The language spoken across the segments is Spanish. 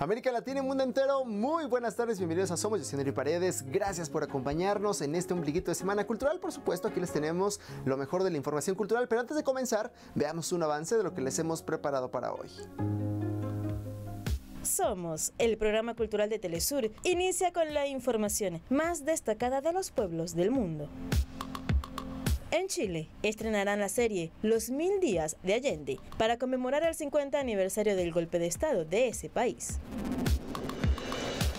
América Latina y mundo entero, muy buenas tardes, bienvenidos a Somos, yo soy Neri Paredes, gracias por acompañarnos en este ombliguito de semana cultural. Por supuesto, aquí les tenemos lo mejor de la información cultural, pero antes de comenzar, veamos un avance de lo que les hemos preparado para hoy. Somos, el programa cultural de Telesur, inicia con la información más destacada de los pueblos del mundo. En Chile, estrenarán la serie Los 1000 días de Allende para conmemorar el 50 aniversario del golpe de Estado de ese país.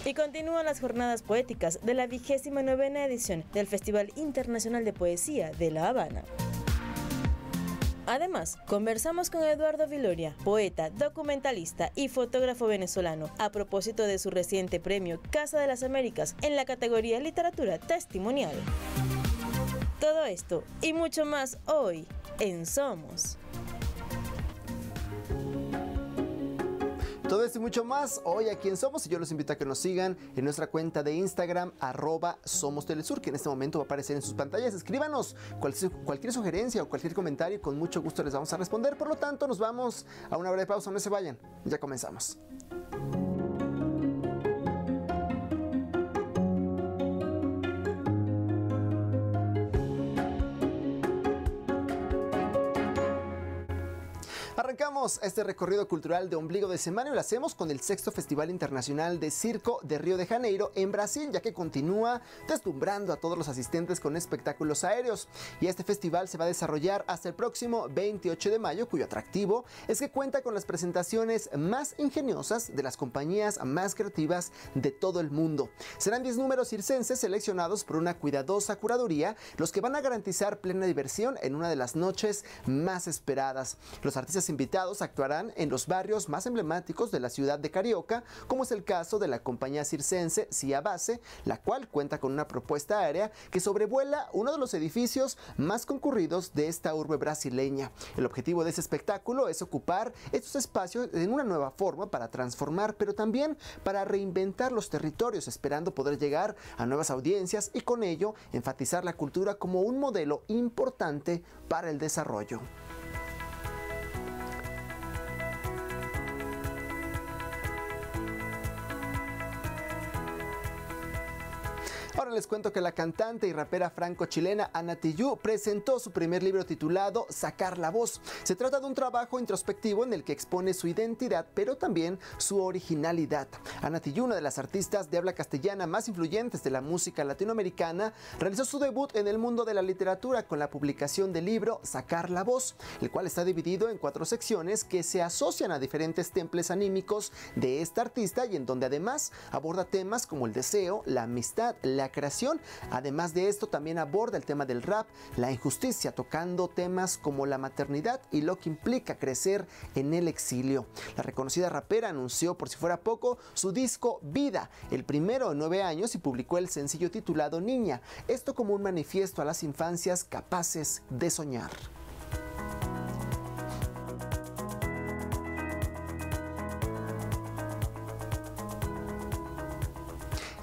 Y continúan las jornadas poéticas de la 29ª edición del Festival Internacional de Poesía de La Habana. Además, conversamos con Eduardo Viloria, poeta, documentalista y fotógrafo venezolano, a propósito de su reciente premio Casa de las Américas en la categoría Literatura Testimonial. Todo esto y mucho más hoy en Somos. Todo esto y mucho más hoy aquí en Somos, y yo los invito a que nos sigan en nuestra cuenta de Instagram @SomosTelesur, que en este momento va a aparecer en sus pantallas. Escríbanos cualquier sugerencia o cualquier comentario, con mucho gusto les vamos a responder. Por lo tanto, nos vamos a una breve pausa, no se vayan, ya comenzamos. Arrancamos este recorrido cultural de ombligo de semana y lo hacemos con el 6º Festival Internacional de Circo de Río de Janeiro en Brasil, ya que continúa deslumbrando a todos los asistentes con espectáculos aéreos. Y este festival se va a desarrollar hasta el próximo 28 de mayo, cuyo atractivo es que cuenta con las presentaciones más ingeniosas de las compañías más creativas de todo el mundo. Serán 10 números circenses seleccionados por una cuidadosa curaduría, los que van a garantizar plena diversión en una de las noches más esperadas. Los artistas invitados actuarán en los barrios más emblemáticos de la ciudad de Carioca, como es el caso de la compañía circense Cia Base, la cual cuenta con una propuesta aérea que sobrevuela uno de los edificios más concurridos de esta urbe brasileña. El objetivo de ese espectáculo es ocupar estos espacios en una nueva forma para transformar, pero también para reinventar los territorios, esperando poder llegar a nuevas audiencias y con ello enfatizar la cultura como un modelo importante para el desarrollo. Ahora les cuento que la cantante y rapera franco-chilena Ana Tijoux presentó su primer libro titulado Sacar la Voz. Se trata de un trabajo introspectivo en el que expone su identidad, pero también su originalidad. Ana Tijoux, una de las artistas de habla castellana más influyentes de la música latinoamericana, realizó su debut en el mundo de la literatura con la publicación del libro Sacar la Voz, el cual está dividido en 4 secciones que se asocian a diferentes templos anímicos de esta artista y en donde además aborda temas como el deseo, la amistad, la creación. Además de esto, también aborda el tema del rap, la injusticia, tocando temas como la maternidad y lo que implica crecer en el exilio. La reconocida rapera anunció, por si fuera poco, su disco Vida, el primero en 9 años, y publicó el sencillo titulado Niña, esto como un manifiesto a las infancias capaces de soñar.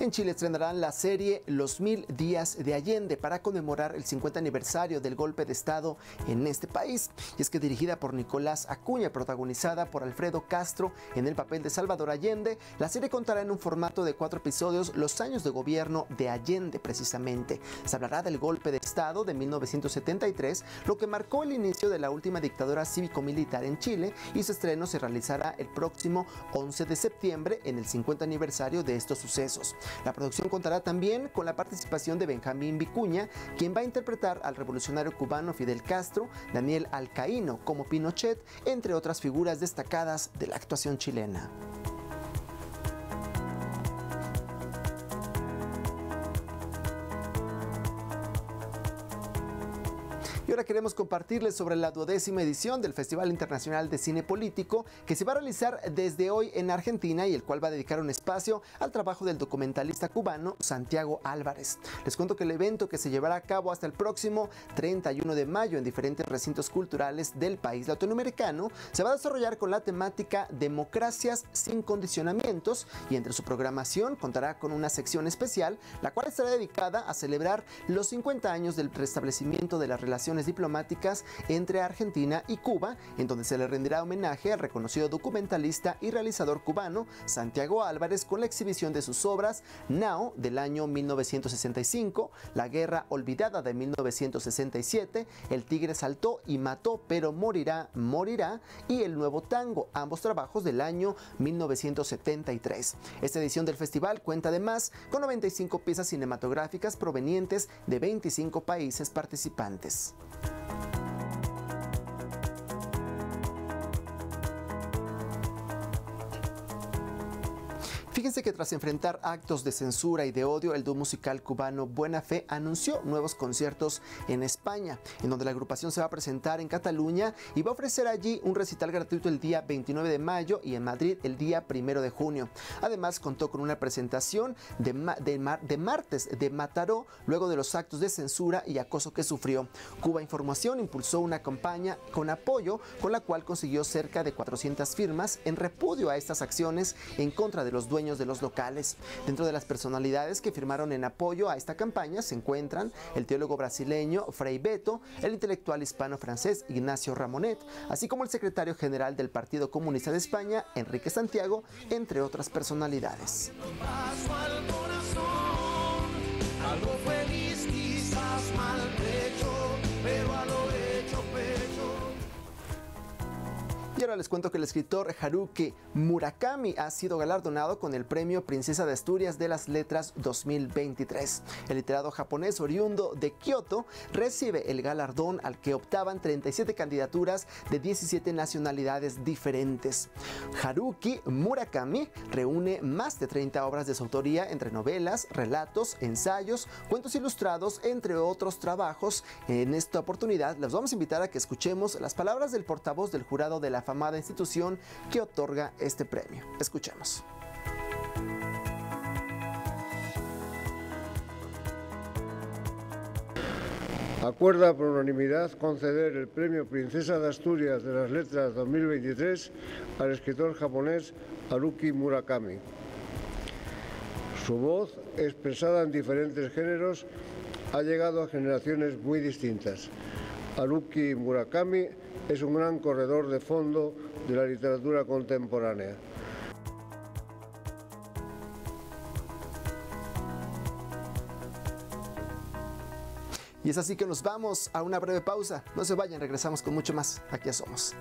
En Chile estrenarán la serie Los 1000 días de Allende para conmemorar el 50 aniversario del golpe de Estado en este país. Y es que dirigida por Nicolás Acuña, protagonizada por Alfredo Castro en el papel de Salvador Allende, la serie contará en un formato de 4 episodios los años de gobierno de Allende precisamente. Se hablará del golpe de Estado de 1973, lo que marcó el inicio de la última dictadura cívico-militar en Chile, y su estreno se realizará el próximo 11 de septiembre en el 50 aniversario de estos sucesos. La producción contará también con la participación de Benjamín Vicuña, quien va a interpretar al revolucionario cubano Fidel Castro, Daniel Alcaíno como Pinochet, entre otras figuras destacadas de la actuación chilena. Y ahora queremos compartirles sobre la 12ª edición del Festival Internacional de Cine Político, que se va a realizar desde hoy en Argentina y el cual va a dedicar un espacio al trabajo del documentalista cubano Santiago Álvarez. Les cuento que el evento, que se llevará a cabo hasta el próximo 31 de mayo en diferentes recintos culturales del país latinoamericano, se va a desarrollar con la temática Democracias sin condicionamientos, y entre su programación contará con una sección especial, la cual estará dedicada a celebrar los 50 años del restablecimiento de las relaciones relaciones diplomáticas entre Argentina y Cuba, en donde se le rendirá homenaje al reconocido documentalista y realizador cubano Santiago Álvarez con la exhibición de sus obras Nao del año 1965, La Guerra Olvidada de 1967, El Tigre Saltó y Mató pero morirá, morirá y El Nuevo Tango, ambos trabajos del año 1973. Esta edición del festival cuenta además con 95 piezas cinematográficas provenientes de 25 países participantes. Fíjense que tras enfrentar actos de censura y de odio, el dúo musical cubano Buena Fe anunció nuevos conciertos en España, en donde la agrupación se va a presentar en Cataluña y va a ofrecer allí un recital gratuito el día 29 de mayo y en Madrid el día 1 de junio. Además, contó con una presentación de martes de Mataró luego de los actos de censura y acoso que sufrió. Cuba Información impulsó una campaña con apoyo con la cual consiguió cerca de 400 firmas en repudio a estas acciones en contra de los dueños de los locales. Dentro de las personalidades que firmaron en apoyo a esta campaña se encuentran el teólogo brasileño Frei Beto, el intelectual hispano-francés Ignacio Ramonet, así como el secretario general del Partido Comunista de España, Enrique Santiago, entre otras personalidades. Y ahora les cuento que el escritor Haruki Murakami ha sido galardonado con el premio Princesa de Asturias de las Letras 2023. El literato japonés oriundo de Kioto recibe el galardón al que optaban 37 candidaturas de 17 nacionalidades diferentes. Haruki Murakami reúne más de 30 obras de su autoría entre novelas, relatos, ensayos, cuentos ilustrados, entre otros trabajos. En esta oportunidad les vamos a invitar a que escuchemos las palabras del portavoz del jurado de la afamada institución que otorga este premio. Escuchemos. Acuerda por unanimidad conceder el premio Princesa de Asturias de las Letras 2023 al escritor japonés Haruki Murakami. Su voz, expresada en diferentes géneros, ha llegado a generaciones muy distintas. Haruki Murakami es un gran corredor de fondo de la literatura contemporánea. Y es así que nos vamos a una breve pausa. No se vayan, regresamos con mucho más. Aquí ya somos.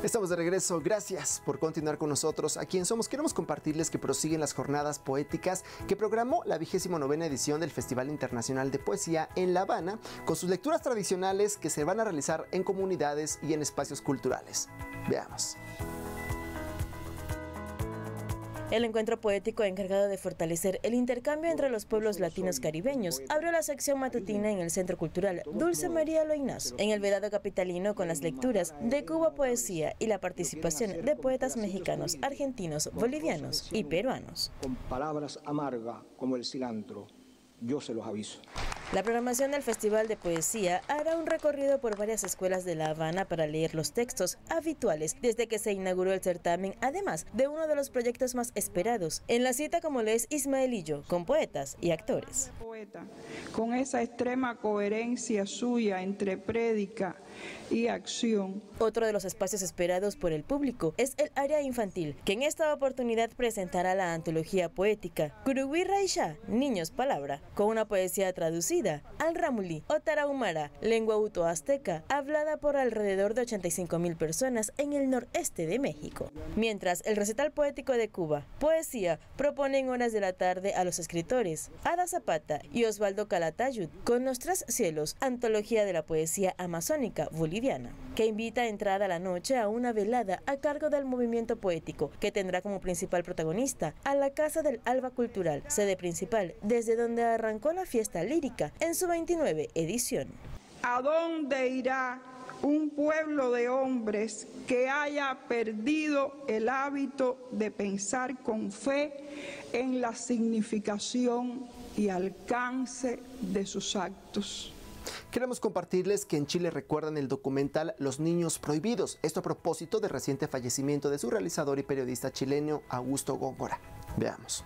Estamos de regreso, gracias por continuar con nosotros aquí en Somos. Queremos compartirles que prosiguen las jornadas poéticas que programó la 29ª edición del Festival Internacional de Poesía en La Habana, con sus lecturas tradicionales que se van a realizar en comunidades y en espacios culturales. Veamos. El encuentro poético encargado de fortalecer el intercambio entre los pueblos latinos caribeños abrió la sección matutina en el Centro Cultural Dulce María Loinazo, en el Vedado capitalino, con las lecturas de Cuba Poesía y la participación de poetas mexicanos, argentinos, bolivianos y peruanos. Con palabras amargas como el cilantro, yo se los aviso. La programación del Festival de Poesía hará un recorrido por varias escuelas de La Habana para leer los textos habituales desde que se inauguró el certamen, además de uno de los proyectos más esperados en la cita, como lo es Ismaelillo, con poetas y actores. Con esa extrema coherencia suya entre prédica y acción. Otro de los espacios esperados por el público es el área infantil, que en esta oportunidad presentará la antología poética Curuguí Raishá, Niños Palabra, con una poesía traducida al ramulí o tarahumara, lengua uto-azteca, hablada por alrededor de 85,000 personas en el noreste de México. Mientras, el recital poético de Cuba Poesía propone en horas de la tarde a los escritores Ada Zapata y Osvaldo Calatayud con Los Tres Cielos, antología de la poesía amazónica boliviana, que invita a entrar a la noche a una velada a cargo del movimiento poético, que tendrá como principal protagonista a la Casa del Alba Cultural, sede principal desde donde arrancó la fiesta lírica en su 29 edición. ¿A dónde irá un pueblo de hombres que haya perdido el hábito de pensar con fe en la significación y alcance de sus actos? Queremos compartirles que en Chile recuerdan el documental Los Niños Prohibidos, esto a propósito del reciente fallecimiento de su realizador y periodista chileno Augusto Góngora. Veamos.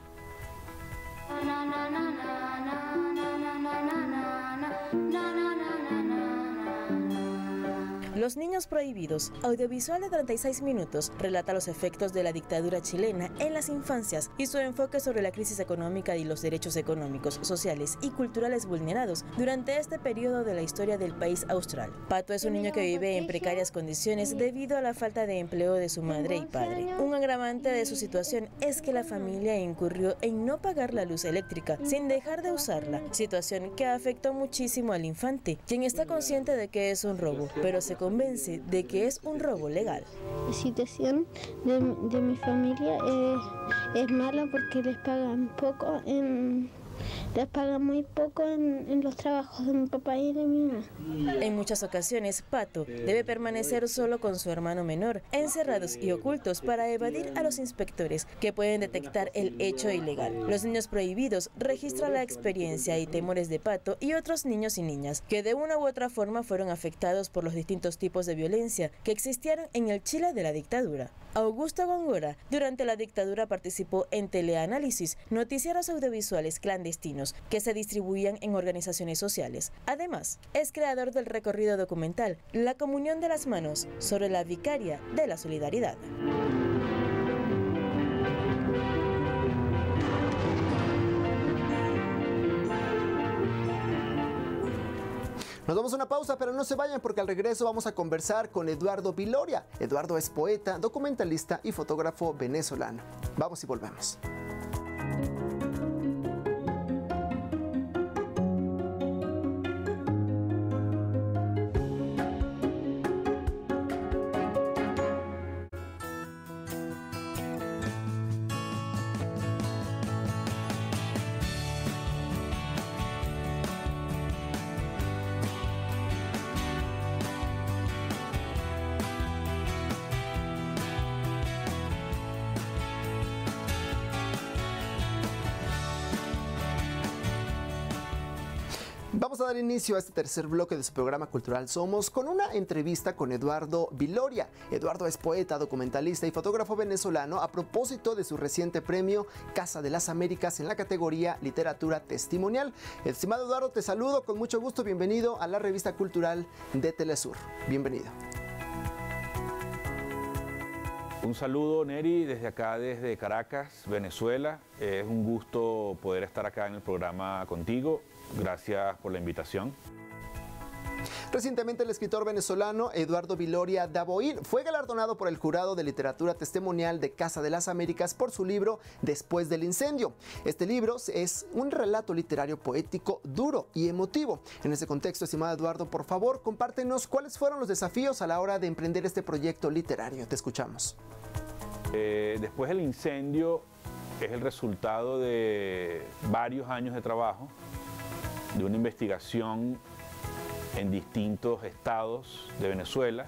Los Niños Prohibidos, audiovisual de 36 minutos, relata los efectos de la dictadura chilena en las infancias y su enfoque sobre la crisis económica y los derechos económicos, sociales y culturales vulnerados durante este periodo de la historia del país austral. Pato es un niño que vive en precarias condiciones debido a la falta de empleo de su madre y padre. Un agravante de su situación es que la familia incurrió en no pagar la luz eléctrica sin dejar de usarla, situación que afectó muchísimo al infante, quien está consciente de que es un robo, pero se convence de que es un robo legal. La situación de mi familia es mala porque les pagan muy poco en los trabajos de mi papá y de mi mamá. En muchas ocasiones, Pato debe permanecer solo con su hermano menor, encerrados y ocultos para evadir a los inspectores que pueden detectar el hecho ilegal. Los Niños Prohibidos registra la experiencia y temores de Pato y otros niños y niñas que de una u otra forma fueron afectados por los distintos tipos de violencia que existieron en el Chile de la dictadura. Augusto Góngora, durante la dictadura participó en teleanálisis, noticiarios audiovisuales clandestinos que se distribuían en organizaciones sociales. Además, es creador del recorrido documental La Comunión de las Manos, sobre la Vicaria de la Solidaridad. Nos damos una pausa, pero no se vayan porque al regreso vamos a conversar con Eduardo Viloria. Eduardo es poeta, documentalista y fotógrafo venezolano. Vamos y volvemos. Vamos a dar inicio a este tercer bloque de su programa cultural Somos con una entrevista con Eduardo Viloria. Eduardo es poeta, documentalista y fotógrafo venezolano a propósito de su reciente premio Casa de las Américas en la categoría Literatura Testimonial. Estimado Eduardo, te saludo con mucho gusto. Bienvenido a la revista cultural de Telesur. Bienvenido. Un saludo, Neri, desde acá, desde Caracas, Venezuela. Es un gusto poder estar acá en el programa contigo. Gracias por la invitación. Recientemente el escritor venezolano Eduardo Viloria Daboín fue galardonado por el Jurado de Literatura Testimonial de Casa de las Américas por su libro Después del Incendio. Este libro es un relato literario poético duro y emotivo. En ese contexto, estimado Eduardo, por favor, compártenos cuáles fueron los desafíos a la hora de emprender este proyecto literario. Te escuchamos. Después del Incendio es el resultado de varios años de trabajo, de una investigación en distintos estados de Venezuela,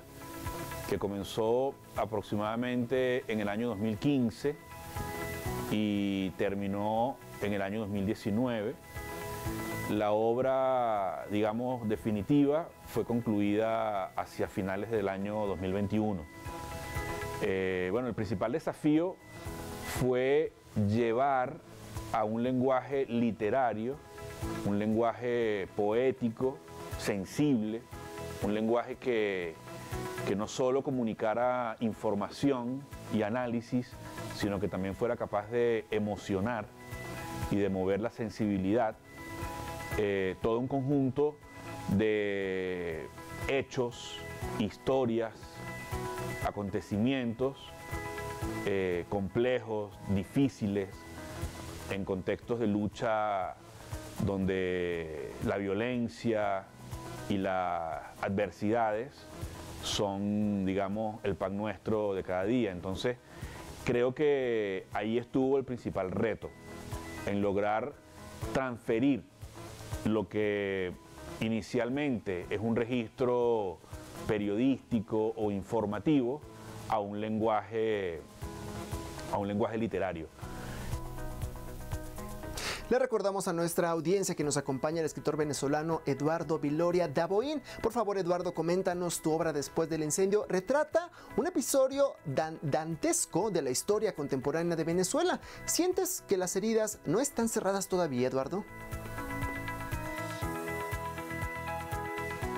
que comenzó aproximadamente en el año 2015 y terminó en el año 2019. La obra, digamos, definitiva fue concluida hacia finales del año 2021. Bueno, el principal desafío fue llevar a un lenguaje literario, un lenguaje poético, sensible, un lenguaje que no solo comunicara información y análisis, sino que también fuera capaz de emocionar y de mover la sensibilidad, todo un conjunto de hechos, historias, acontecimientos complejos, difíciles, en contextos de lucha donde la violencia y las adversidades son, digamos, el pan nuestro de cada día. Entonces, creo que ahí estuvo el principal reto, en lograr transferir lo que inicialmente es un registro periodístico o informativo a un lenguaje literario. Le recordamos a nuestra audiencia que nos acompaña el escritor venezolano Eduardo Viloria Daboín. Por favor, Eduardo, coméntanos tu obra Después del incendio. Retrata un episodio dantesco de la historia contemporánea de Venezuela. ¿Sientes que las heridas no están cerradas todavía, Eduardo?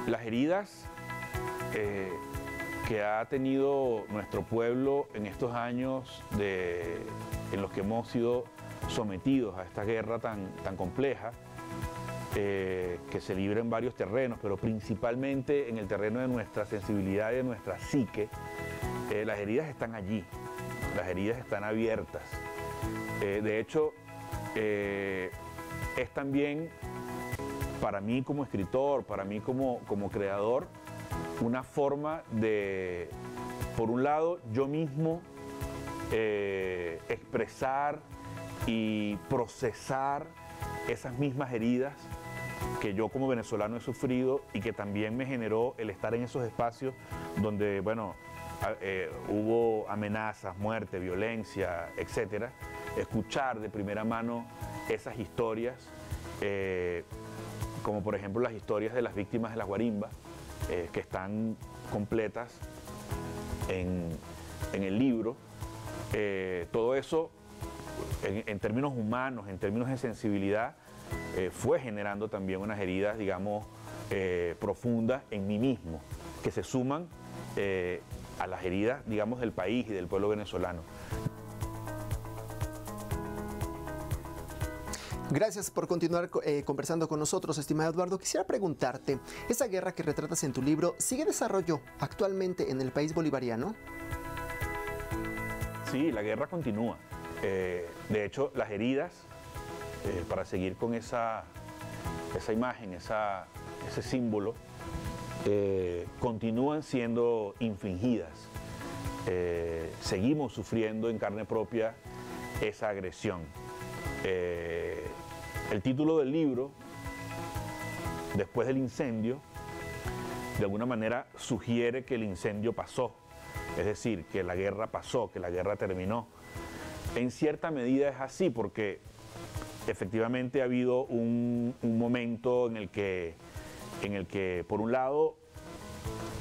Las heridas que ha tenido nuestro pueblo en estos años en los que hemos sido sometidos a esta guerra tan compleja, que se libra en varios terrenos, pero principalmente en el terreno de nuestra sensibilidad y de nuestra psique, las heridas están allí, las heridas están abiertas. De hecho, es también para mí como escritor, para mí como creador, una forma de, por un lado, yo mismo expresar y procesar esas mismas heridas que yo como venezolano he sufrido y que también me generó el estar en esos espacios donde, bueno, hubo amenazas, muerte, violencia, etcétera. Escuchar de primera mano esas historias, como por ejemplo las historias de las víctimas de las guarimbas, que están completas en el libro. Todo eso, en términos humanos, en términos de sensibilidad, fue generando también unas heridas, digamos, profundas en mí mismo, que se suman a las heridas, digamos, del país y del pueblo venezolano. Gracias por continuar conversando con nosotros, estimado Eduardo. Quisiera preguntarte, ¿esa guerra que retratas en tu libro sigue en desarrollo actualmente en el país bolivariano? Sí, la guerra continúa. De hecho, las heridas, para seguir con esa imagen, ese símbolo, continúan siendo infligidas. Seguimos sufriendo en carne propia esa agresión. El título del libro, Después del incendio, de alguna manera sugiere que el incendio pasó, es decir, que la guerra pasó, que la guerra terminó. En cierta medida es así, porque efectivamente ha habido un momento en el que, por un lado,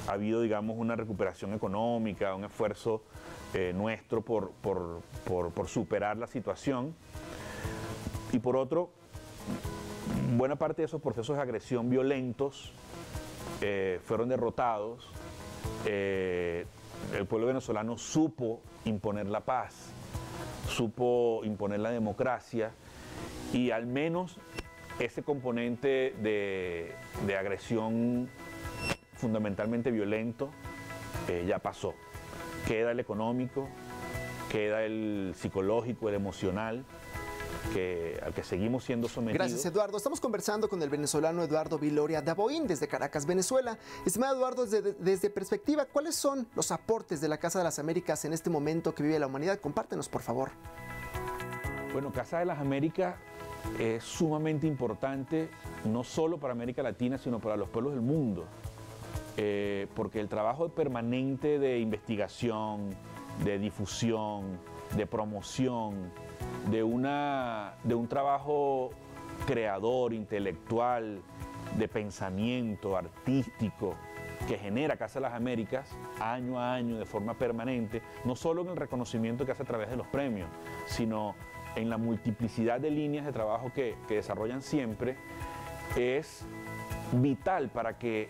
ha habido, digamos, una recuperación económica, un esfuerzo nuestro por superar la situación. Y por otro, buena parte de esos procesos de agresión violentos fueron derrotados. El pueblo venezolano supo imponer la paz, supo imponer la democracia, y al menos ese componente de agresión fundamentalmente violento ya pasó. Queda el económico, queda el psicológico, el emocional, al que seguimos siendo sometidos. Gracias, Eduardo. Estamos conversando con el venezolano Eduardo Viloria Daboín desde Caracas, Venezuela. Estimado Eduardo, desde perspectiva, ¿cuáles son los aportes de la Casa de las Américas en este momento que vive la humanidad? Compártenos, por favor. Bueno, Casa de las Américas es sumamente importante, no solo para América Latina, sino para los pueblos del mundo, porque el trabajo permanente de investigación, de difusión, de promoción, de un trabajo creador, intelectual, de pensamiento artístico que genera Casa de las Américas año a año de forma permanente, no solo en el reconocimiento que hace a través de los premios, sino en la multiplicidad de líneas de trabajo que desarrollan siempre, es vital para que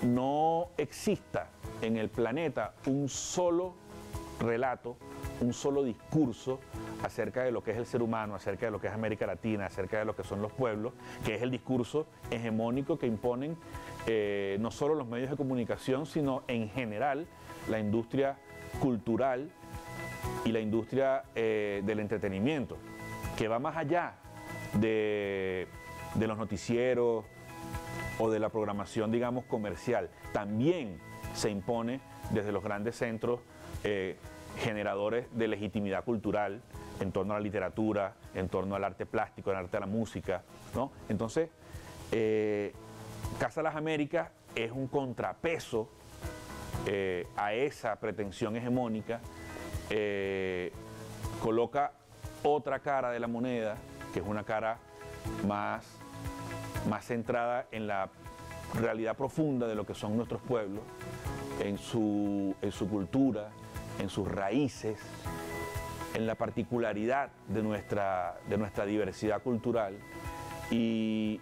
no exista en el planeta un solo relato, un solo discurso acerca de lo que es el ser humano, acerca de lo que es América Latina, acerca de lo que son los pueblos, que es el discurso hegemónico que imponen no solo los medios de comunicación, sino en general la industria cultural y la industria del entretenimiento, que va más allá de los noticieros o de la programación, digamos, comercial. También se impone desde los grandes centros generadores de legitimidad cultural en torno a la literatura, en torno al arte plástico, al arte de la música, ¿no? Entonces, Casa de las Américas es un contrapeso a esa pretensión hegemónica, coloca otra cara de la moneda, que es una cara más centrada en la realidad profunda de lo que son nuestros pueblos, en su cultura, en sus raíces, en la particularidad de nuestra diversidad cultural, y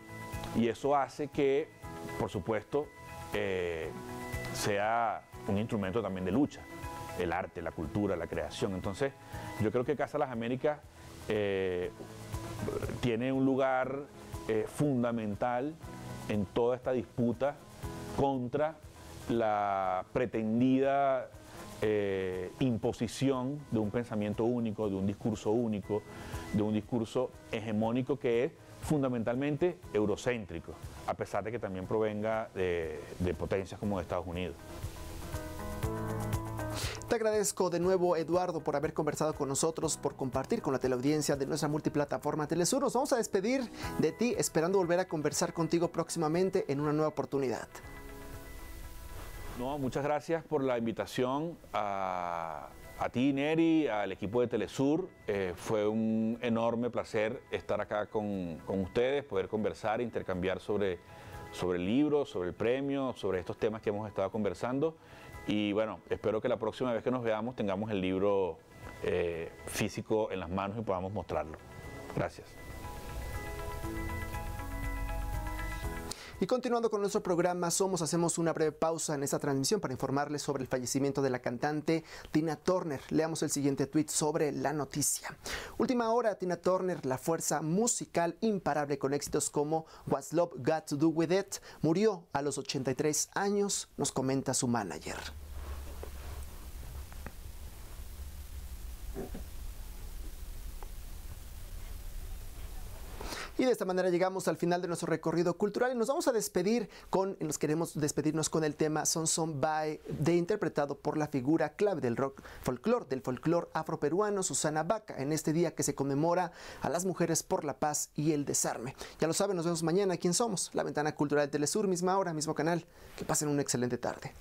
eso hace que, por supuesto, sea un instrumento también de lucha, el arte, la cultura, la creación. Entonces, yo creo que Casa Las Américas tiene un lugar fundamental en toda esta disputa contra la pretendida imposición de un pensamiento único, de un discurso hegemónico que es fundamentalmente eurocéntrico, a pesar de que también provenga de potencias como de Estados Unidos. Te agradezco de nuevo, Eduardo, por haber conversado con nosotros, por compartir con la teleaudiencia de nuestra multiplataforma Telesur. Nos vamos a despedir de ti, esperando volver a conversar contigo próximamente en una nueva oportunidad. No, muchas gracias por la invitación a ti, Neri, al equipo de Telesur. Fue un enorme placer estar acá con ustedes, poder conversar, intercambiar sobre el libro, sobre el premio, sobre estos temas que hemos estado conversando. Y bueno, espero que la próxima vez que nos veamos tengamos el libro físico en las manos y podamos mostrarlo. Gracias. Y continuando con nuestro programa, hacemos una breve pausa en esta transmisión para informarles sobre el fallecimiento de la cantante Tina Turner. Leamos el siguiente tuit sobre la noticia. Última hora, Tina Turner, la fuerza musical imparable con éxitos como What's Love Got to Do With It, murió a los 83 años, nos comenta su manager. Y de esta manera llegamos al final de nuestro recorrido cultural y nos vamos a despedir queremos despedirnos con el tema Son Son Bae, interpretado por la figura clave del rock folclore, del folclore afroperuano, Susana Baca, en este día que se conmemora a las mujeres por la paz y el desarme. Ya lo saben, nos vemos mañana aquí en Somos, la ventana cultural de Telesur, misma hora, mismo canal. Que pasen una excelente tarde.